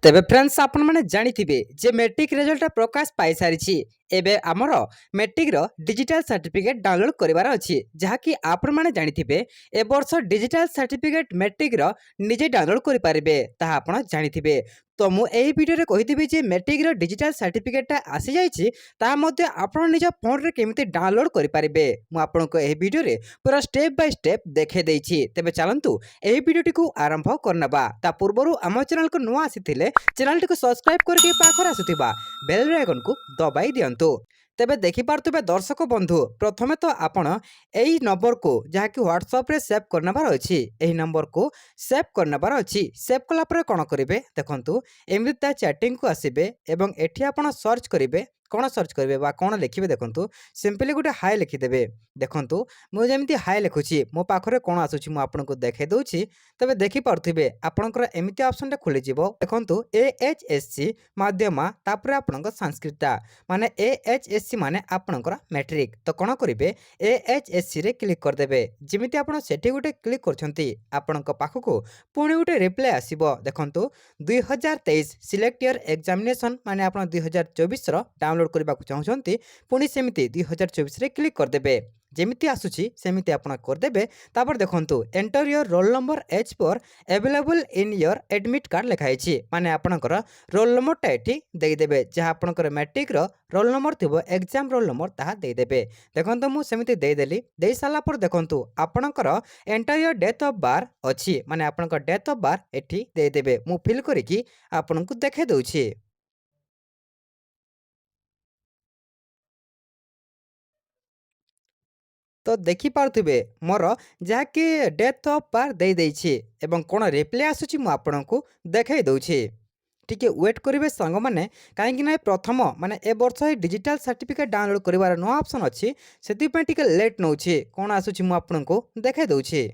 तेबे फ्रेंड्स आपण माने जानिथिबे जे मैट्रिक रिजल्ट प्रकाश पाई सारिछि एबे हमर मैट्रिक रो डिजिटल सर्टिफिकेट डाउनलोड करिवार अछि जहाकि आपण माने जानिथिबे ए वर्ष डिजिटल सर्टिफिकेट मैट्रिक रो निजे डाउनलोड करि पारिबे ताहा आपण जानिथिबे। तो मु एही वीडियो रे कहिथिबे जे मैट्रिक रो डिजिटल सर्टिफिकेट आसी जाइछि ता मध्ये आपण निज फोन रे केमिति डाउनलोड करि पारिबे मु आपण को एही वीडियो रे पूरा स्टेप बाय स्टेप देखे देइछि। तेबे चलंतु एही वीडियोटी को आरंभ करनबा ता पूर्वरु हम चैनल को नुआ आसीथिले चैनल को सब्सक्राइब करके पाखर आसुथिबा बेल आइकन को दबाई दियंतु। तेबे देखि पारतुबे दर्शक बंधु प्रथमे तो आपण एही नंबर को जहाँकि व्हाट्सएप रे सेव करनबार अछि एही नंबर को सेव करनबार अछि। सेव कला परे कोन करिवे देखंतु एमिता चैटिंग को आसीबे एवं एठी आपण सर्च करिवे कौन सर्च करेंगे बा कौन लिखिए देखो सिंपली गोटे हाई लिखिदेवे। देखो मुझे हाई लिखुची मो पाखे कौन आसूँ मुझे देखे दूसरी तेज देखिपे आपंकर एमती ऑप्शन खोल देखो AHSC माध्यम तापर आपण संस्कृता माने AHSC माने आपणकर मैट्रिक तो कौन करेंगे AHSC रे क्लिक करदे जमी आप गोटे क्लिक कर पुणी गोटे रिप्लाई आसो देखो 2023 सिलेक्ट ईयर एग्जामिनेशन माने आप 2024 डाउनलोड करने को चाहते पुणी सेमती 2024 रे क्लिक करदे जमीती आसूची सेमती आप करदे। तापर देखो enter your roll number as per available in your admit card लिखाई माने आपणकर रोल नंबरटा ये देदेवे जहाँ आपंकर मैट्रिक रोल नंबर थी एग्जाम रोल नंबर ताहा देदेवे। देखो मुझे देदेली दे सारापर देखो आपणकर enter your date of birth अच्छी माने आपणकर डेट ऑफ बर्थ एठी देदेवे मु फिल करिकी आपनको देखे दूची। तो देखिपे मोर जहाँकि डेथ ऑफ बर्थ दे देइछि एवं कौन रिप्लाई आसूँ मुझे देखे दूसरी टिके वेट करेंगे सांग मैंने कहीं प्रथम माने ए वर्ष डिजिटल सर्टिफिकेट डाउनलोड कर नुआ ऑप्शन अच्छी से लेट नौ कौन आसूँ मुझे देखे दूसरी।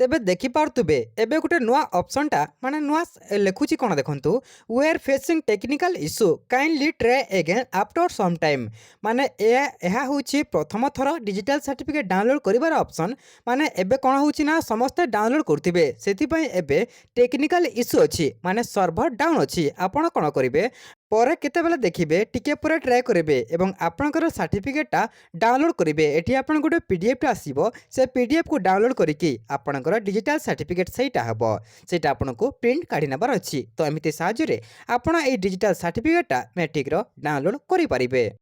तेबे देखिपे एबे गोटे नुआ ऑप्शनटा माने नुआ लिखुची कौन देखंतु we are facing technical issue kindly try again after some time माने यह होची प्रथम थर डिजिटल सर्टिफिकेट डाउनलोड करिवार ऑप्शन माने एबे कौन होची ना समस्त डाउनलोड करथिबे सेति पई एबे टेक्निकल इश्यू अच्छी माने सर्वर डाउन अच्छी आपण कौन करिवे पर केते बेले देखिबे टिके पर ट्राई करेंगे एवं आपणकर सर्टिफिकेटा डाउनलोड करेंगे एटी आपन गोटे पीडीएफ आसीबो से पीडीएफ को डाउनलोड करिकी आपणकर डिजिटल सर्टिफिकेट सेटा हबो सेटा आपनको प्रिंट काढी नबार अछि। तो एमिति साहाय्य रे आपण ए डिजिटल सर्टिफिकेटा मैट्रिक रो डाउनलोड करि परिबे।